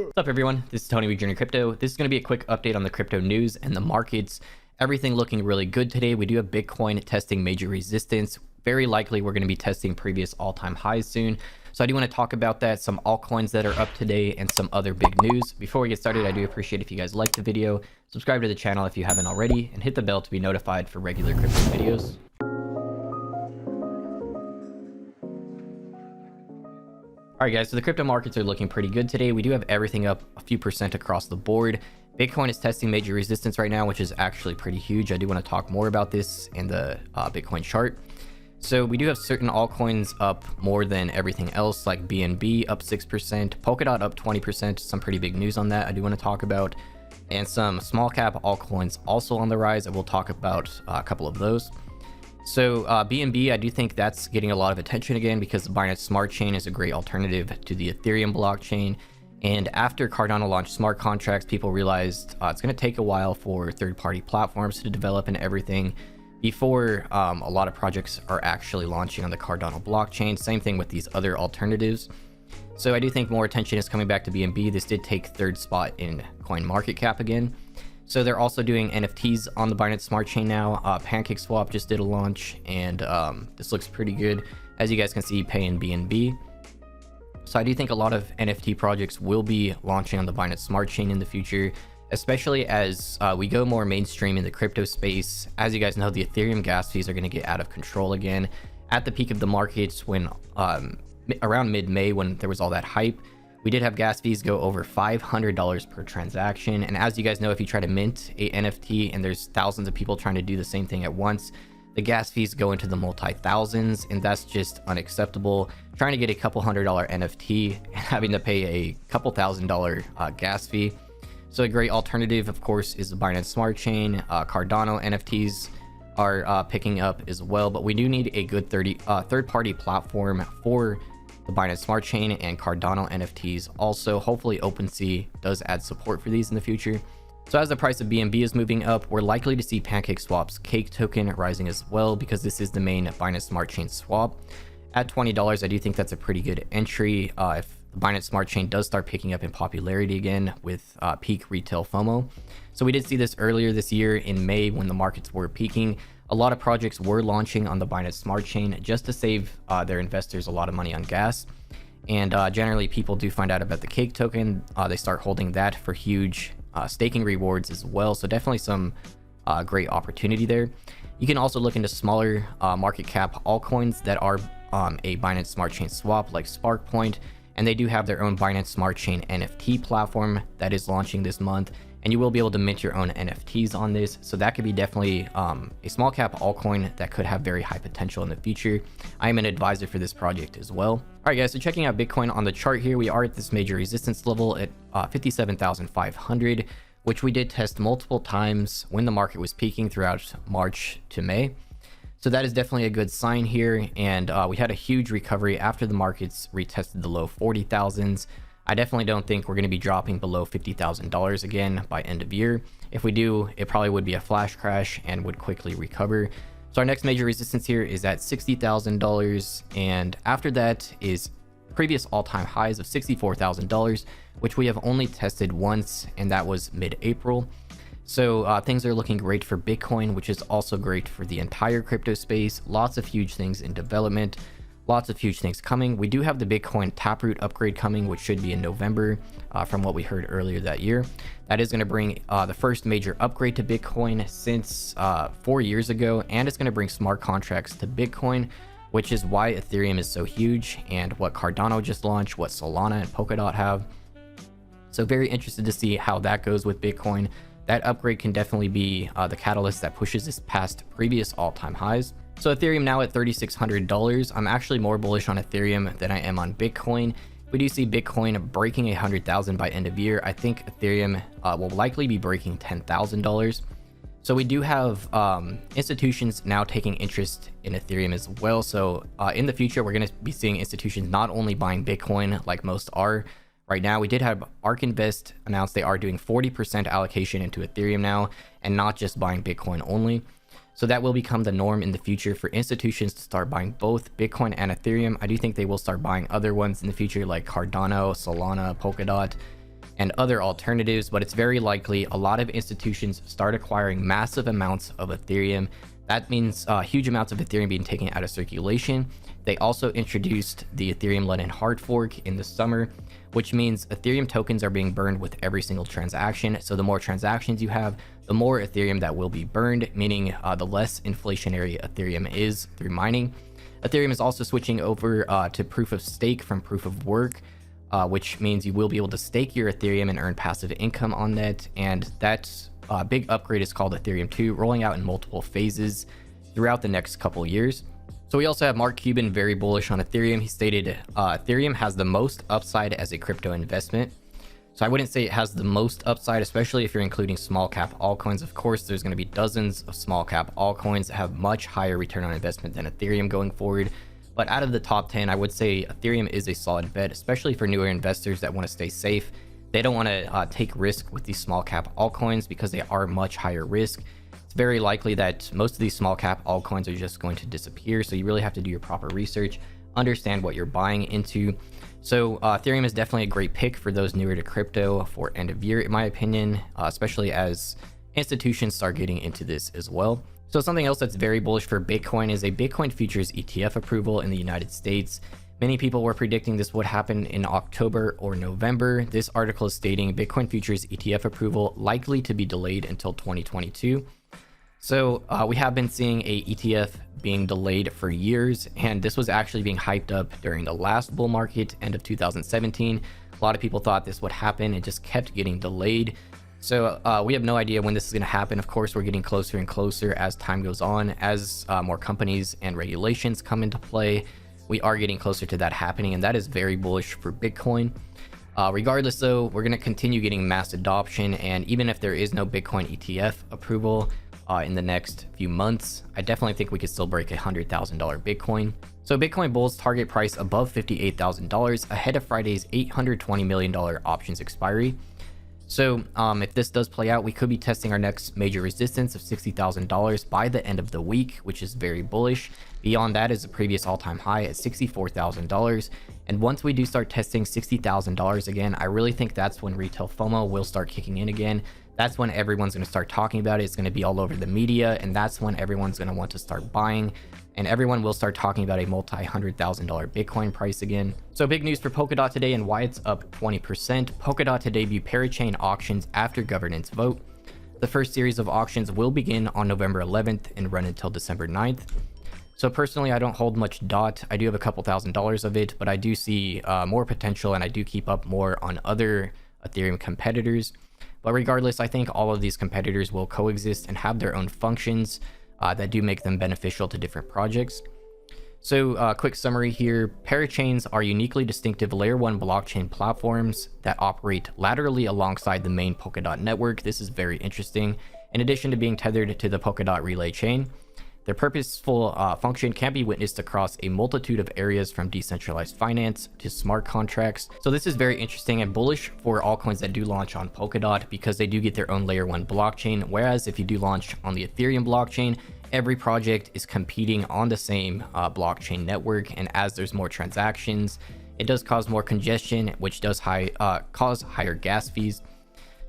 What's up, everyone? This is Tony with JRNYcrypto. This is going to be a quick update on the crypto news and the markets. Everything looking really good today. We do have Bitcoin testing major resistance. Very likely we're going to be testing previous all-time highs soon. So I do want to talk about that, some altcoins that are up today, and some other big news. Before we get started, I do appreciate if you guys like the video, subscribe to the channel if you haven't already, and hit the bell to be notified for regular crypto videos. Alright guys, so the crypto markets are looking pretty good today. We do have everything up a few percent across the board. Bitcoin is testing major resistance right now, which is actually pretty huge. I do want to talk more about this in the Bitcoin chart. So we do have certain altcoins up more than everything else, like BNB up 6%, Polkadot up 20%, some pretty big news on that I do want to talk about, and some small cap altcoins also on the rise. I will talk about a couple of those. So BNB, I do think that's getting a lot of attention again because the Binance Smart Chain is a great alternative to the Ethereum blockchain. And after Cardano launched smart contracts, people realized it's going to take a while for third-party platforms to develop and everything before a lot of projects are actually launching on the Cardano blockchain. Same thing with these other alternatives. So I do think more attention is coming back to BNB. This did take third spot in coin market cap again. So they're also doing NFTs on the Binance Smart Chain now. PancakeSwap just did a launch, and this looks pretty good. As you guys can see, pay in BNB. So I do think a lot of NFT projects will be launching on the Binance Smart Chain in the future, especially as we go more mainstream in the crypto space. As you guys know, the Ethereum gas fees are going to get out of control again. At the peak of the markets, when around mid-May, when there was all that hype, we did have gas fees go over $500 per transaction. And as you guys know, if you try to mint a NFT and there's thousands of people trying to do the same thing at once, the gas fees go into the multi-thousands, and that's just unacceptable. Trying to get a couple $100 NFT and having to pay a couple $1,000 gas fee. So a great alternative, of course, is the Binance Smart Chain. Cardano NFTs are picking up as well, but we do need a good third-party platform for the Binance Smart Chain and Cardano NFTs. Also, hopefully OpenSea does add support for these in the future. So as the price of BNB is moving up, we're likely to see PancakeSwap's Cake token rising as well, because this is the main Binance Smart Chain swap. At $20, I do think that's a pretty good entry if the Binance Smart Chain does start picking up in popularity again with peak retail FOMO. So we did see this earlier this year in May when the markets were peaking. A lot of projects were launching on the Binance Smart Chain just to save their investors a lot of money on gas. And generally, people do find out about the Cake token. They start holding that for huge staking rewards as well. So definitely some great opportunity there. You can also look into smaller market cap altcoins that are a Binance Smart Chain swap, like SparkPoint. And they do have their own Binance Smart Chain NFT platform that is launching this month. And you will be able to mint your own NFTs on this. So that could be definitely a small cap altcoin that could have very high potential in the future. I am an advisor for this project as well. All right, guys, so checking out Bitcoin on the chart here, we are at this major resistance level at 57,500, which we did test multiple times when the market was peaking throughout March to May. So that is definitely a good sign here. And we had a huge recovery after the markets retested the low 40,000s. I definitely don't think we're going to be dropping below $50,000 again by end of year. If we do, it probably would be a flash crash and would quickly recover. So our next major resistance here is at $60,000. And after that is previous all-time highs of $64,000, which we have only tested once, and that was mid-April. So things are looking great for Bitcoin, which is also great for the entire crypto space. Lots of huge things in development. Lots of huge things coming. We do have the Bitcoin Taproot upgrade coming, which should be in November from what we heard earlier that year. That is going to bring the first major upgrade to Bitcoin since 4 years ago, and it's going to bring smart contracts to Bitcoin, which is why Ethereum is so huge, and what Cardano just launched, what Solana and Polkadot have. So very interested to see how that goes with Bitcoin. That upgrade can definitely be the catalyst that pushes this past previous all-time highs. So Ethereum now at $3,600. I'm actually more bullish on Ethereum than I am on Bitcoin. We do see Bitcoin breaking 100,000 by end of year. I think Ethereum will likely be breaking $10,000. So we do have institutions now taking interest in Ethereum as well. So in the future, we're going to be seeing institutions not only buying Bitcoin like most are right now. We did have ARK Invest announce they are doing 40% allocation into Ethereum now and not just buying Bitcoin only. So that will become the norm in the future for institutions to start buying both Bitcoin and Ethereum. I do think they will start buying other ones in the future like Cardano, Solana, Polkadot, and other alternatives, but it's very likely a lot of institutions start acquiring massive amounts of Ethereum. That means huge amounts of Ethereum being taken out of circulation. They also introduced the Ethereum London hard fork in the summer, which means Ethereum tokens are being burned with every single transaction. So the more transactions you have, the more Ethereum that will be burned, meaning the less inflationary Ethereum is through mining. Ethereum is also switching over to proof of stake from proof of work, which means you will be able to stake your Ethereum and earn passive income on that. And that big upgrade is called Ethereum 2, rolling out in multiple phases throughout the next couple years. So we also have Mark Cuban very bullish on Ethereum. He stated Ethereum has the most upside as a crypto investment. So I wouldn't say it has the most upside, especially if you're including small cap altcoins. Of course, there's going to be dozens of small cap altcoins that have much higher return on investment than Ethereum going forward. But out of the top 10, I would say Ethereum is a solid bet, especially for newer investors that want to stay safe. They don't want to take risk with these small cap altcoins because they are much higher risk. It's very likely that most of these small cap altcoins are just going to disappear. So you really have to do your proper research, understand what you're buying into. So Ethereum is definitely a great pick for those newer to crypto for end of year, in my opinion, especially as institutions start getting into this as well. So something else that's very bullish for Bitcoin is a Bitcoin futures ETF approval in the United States. Many people were predicting this would happen in October or November. This article is stating Bitcoin futures ETF approval likely to be delayed until 2022. So we have been seeing a ETF being delayed for years, and this was actually being hyped up during the last bull market, end of 2017. A lot of people thought this would happen. It just kept getting delayed. So we have no idea when this is going to happen. Of course, we're getting closer and closer as time goes on, as more companies and regulations come into play. We are getting closer to that happening, and that is very bullish for Bitcoin. Regardless though, we're going to continue getting mass adoption, and even if there is no Bitcoin ETF approval in the next few months, I definitely think we could still break $100,000 Bitcoin. So Bitcoin bulls target price above $58,000 ahead of Friday's $820 million options expiry. So if this does play out, we could be testing our next major resistance of $60,000 by the end of the week, which is very bullish. Beyond that is the previous all-time high at $64,000. And once we do start testing $60,000 again, I really think that's when retail FOMO will start kicking in again. That's when everyone's going to start talking about it. It's going to be all over the media, and that's when everyone's going to want to start buying, and everyone will start talking about a multi-$100,000 Bitcoin price again. So big news for Polkadot today and why it's up 20%. Polkadot to debut parachain auctions after governance vote. The first series of auctions will begin on November 11th and run until December 9th. So personally, I don't hold much DOT. I do have a couple $1,000s of it, but I do see more potential, and I do keep up more on other Ethereum competitors. But regardless, I think all of these competitors will coexist and have their own functions that do make them beneficial to different projects. So quick summary here. Parachains are uniquely distinctive layer 1 blockchain platforms that operate laterally alongside the main Polkadot network. This is very interesting. In addition to being tethered to the Polkadot relay chain, their purposeful function can be witnessed across a multitude of areas from decentralized finance to smart contracts. So this is very interesting and bullish for altcoins that do launch on Polkadot because they do get their own layer 1 blockchain. Whereas if you do launch on the Ethereum blockchain, every project is competing on the same blockchain network. And as there's more transactions, it does cause more congestion, which does cause higher gas fees.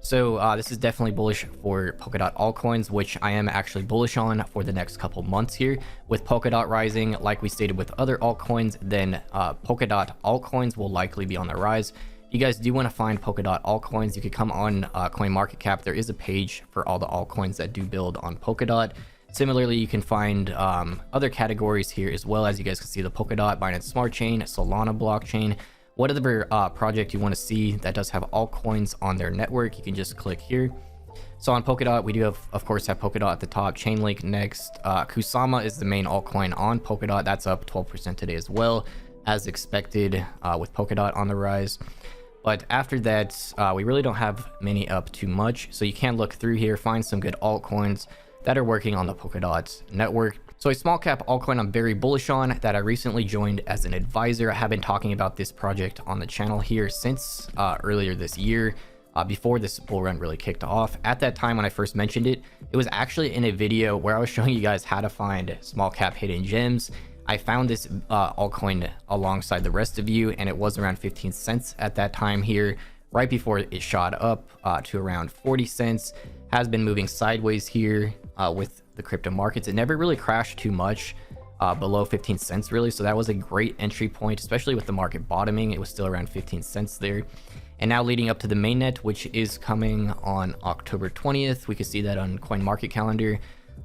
So this is definitely bullish for Polkadot altcoins, which I am actually bullish on for the next couple months here. With Polkadot rising, like we stated with other altcoins, then Polkadot altcoins will likely be on the rise. If you guys do want to find Polkadot altcoins, you could come on CoinMarketCap. There is a page for all the altcoins that do build on Polkadot. Similarly, you can find other categories here as well. As you guys can see, the Polkadot, Binance Smart Chain, Solana blockchain. Whatever project you want to see that does have altcoins on their network, you can just click here. So on Polkadot, we do of course have Polkadot at the top, Chainlink next. Kusama is the main altcoin on Polkadot. That's up 12% today as well, as expected with Polkadot on the rise. But after that, we really don't have many up too much. So you can look through here, find some good altcoins that are working on the Polkadot network. So a small cap altcoin I'm very bullish on that I recently joined as an advisor. I have been talking about this project on the channel here since earlier this year, before this bull run really kicked off. At that time when I first mentioned it, it was actually in a video where I was showing you guys how to find small cap hidden gems. I found this altcoin alongside the rest of you, and it was around 15 cents at that time here right before it shot up to around 40 cents. Has been moving sideways here with the crypto markets. It never really crashed too much below 15 cents really, so that was a great entry point, especially with the market bottoming. It was still around 15 cents there. And now leading up to the mainnet, which is coming on October 20th. We can see that on coin market calendar.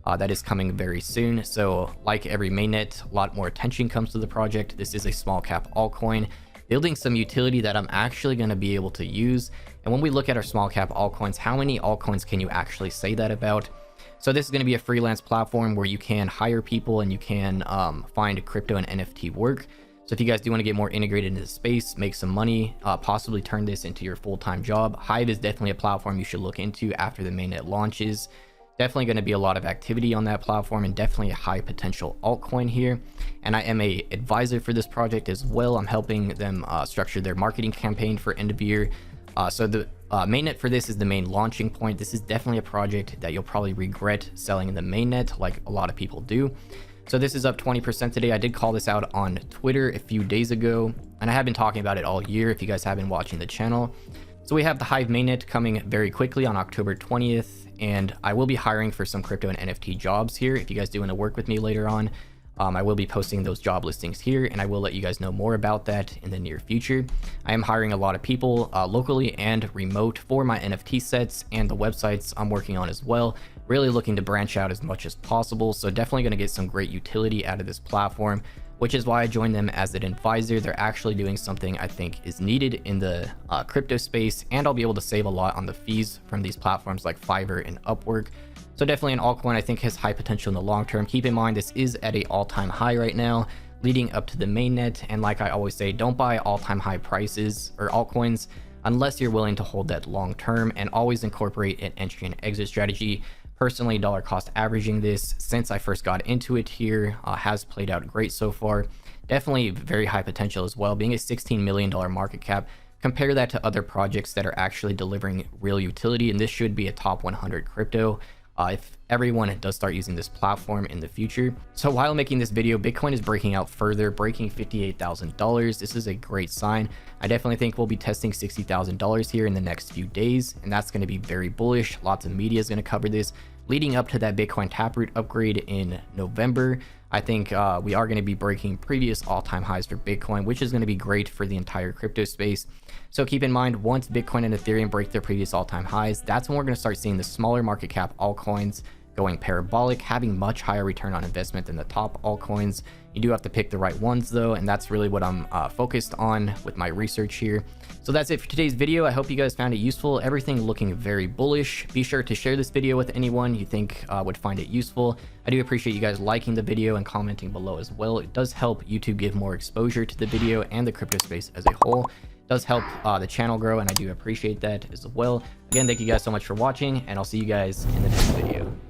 That is coming very soon. So like every mainnet, a lot more attention comes to the project. This is a small cap altcoin, building some utility that I'm actually going to be able to use. And when we look at our small cap altcoins, how many altcoins can you actually say that about? So this is going to be a freelance platform where you can hire people and you can find crypto and NFT work. So if you guys do want to get more integrated into the space, make some money, possibly turn this into your full-time job, Hive is definitely a platform you should look into after the mainnet launches. Definitely going to be a lot of activity on that platform and definitely a high potential altcoin here. And I am a advisor for this project as well. I'm helping them structure their marketing campaign for end of year. So the mainnet for this is the main launching point. This is definitely a project that you'll probably regret selling in the mainnet, like a lot of people do. So this is up 20% today. I did call this out on Twitter a few days ago, and I have been talking about it all year if you guys have been watching the channel. So we have the Hive mainnet coming very quickly on October 20th, and I will be hiring for some crypto and NFT jobs here. If you guys do want to work with me later on, I will be posting those job listings here, and I will let you guys know more about that in the near future. I am hiring a lot of people locally and remote for my NFT sets and the websites I'm working on as well. Really looking to branch out as much as possible, so definitely going to get some great utility out of this platform, which is why I joined them as an advisor. They're actually doing something I think is needed in the crypto space, and I'll be able to save a lot on the fees from these platforms like Fiverr and Upwork. So definitely an altcoin I think has high potential in the long term. Keep in mind this is at an all-time high right now, leading up to the mainnet. And like I always say, don't buy all-time high prices or altcoins unless you're willing to hold that long term, and always incorporate an entry and exit strategy. Personally, dollar cost averaging this since I first got into it here has played out great so far. Definitely very high potential as well, being a $16 million market cap. Compare that to other projects that are actually delivering real utility, and this should be a top 100 crypto if everyone does start using this platform in the future. So while making this video, Bitcoin is breaking out further, breaking $58,000. This is a great sign. I definitely think we'll be testing $60,000 here in the next few days, and that's going to be very bullish. Lots of media is going to cover this. Leading up to that Bitcoin Taproot upgrade in November, I think we are going to be breaking previous all-time highs for Bitcoin, which is going to be great for the entire crypto space. So keep in mind, once Bitcoin and Ethereum break their previous all-time highs, that's when we're going to start seeing the smaller market cap altcoins going parabolic, having much higher return on investment than the top altcoins. You do have to pick the right ones though, and that's really what I'm focused on with my research here. So that's it for today's video. I hope you guys found it useful. Everything looking very bullish. Be sure to share this video with anyone you think would find it useful. I do appreciate you guys liking the video and commenting below as well. It does help YouTube give more exposure to the video and the crypto space as a whole. It does help the channel grow, and I do appreciate that as well. Again, thank you guys so much for watching, and I'll see you guys in the next video.